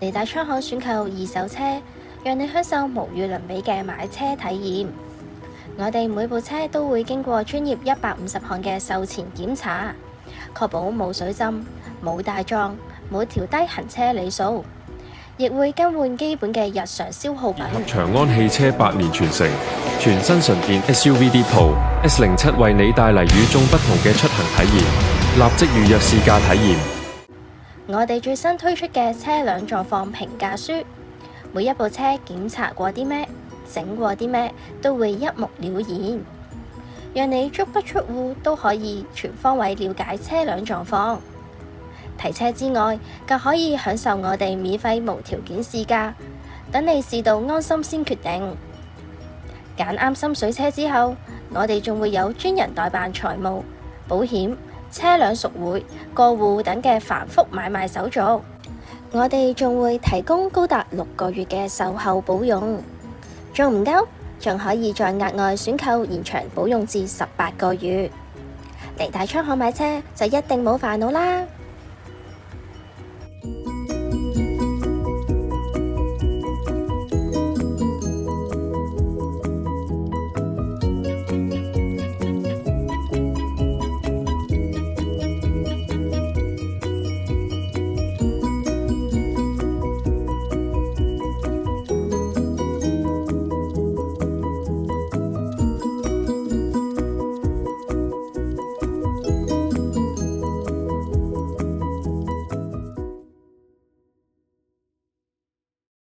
利大倉行選購二手車，讓你享受無與倫比嘅買車體驗。我哋每部車都會經過專業150項嘅售前檢查，確保冇水浸、冇大撞、冇調低行車里數，亦會更換基本嘅日常消耗品。長安汽車8年傳承，全新純電 SUV Deep S07 為你帶嚟與眾不同嘅出行體驗，立即預約試駕體驗。我哋最新推出嘅車輛狀況評價書，每一部車檢查過啲咩、整過啲咩，都會一目了然，讓你足不出戶都可以全方位了解車輛狀況。提車之外，更可以享受我哋免費無條件試駕，等你試到安心先決定。揀啱心水車之後，我哋仲會有專人代辦財務、保險、車輛贖回、過戶等嘅繁複買賣手續。我哋仲會提供高達6個月嘅售後保用，仲唔夠？仲可以再額外選購延長保用至18個月。嚟大倉行買車就一定冇煩惱啦！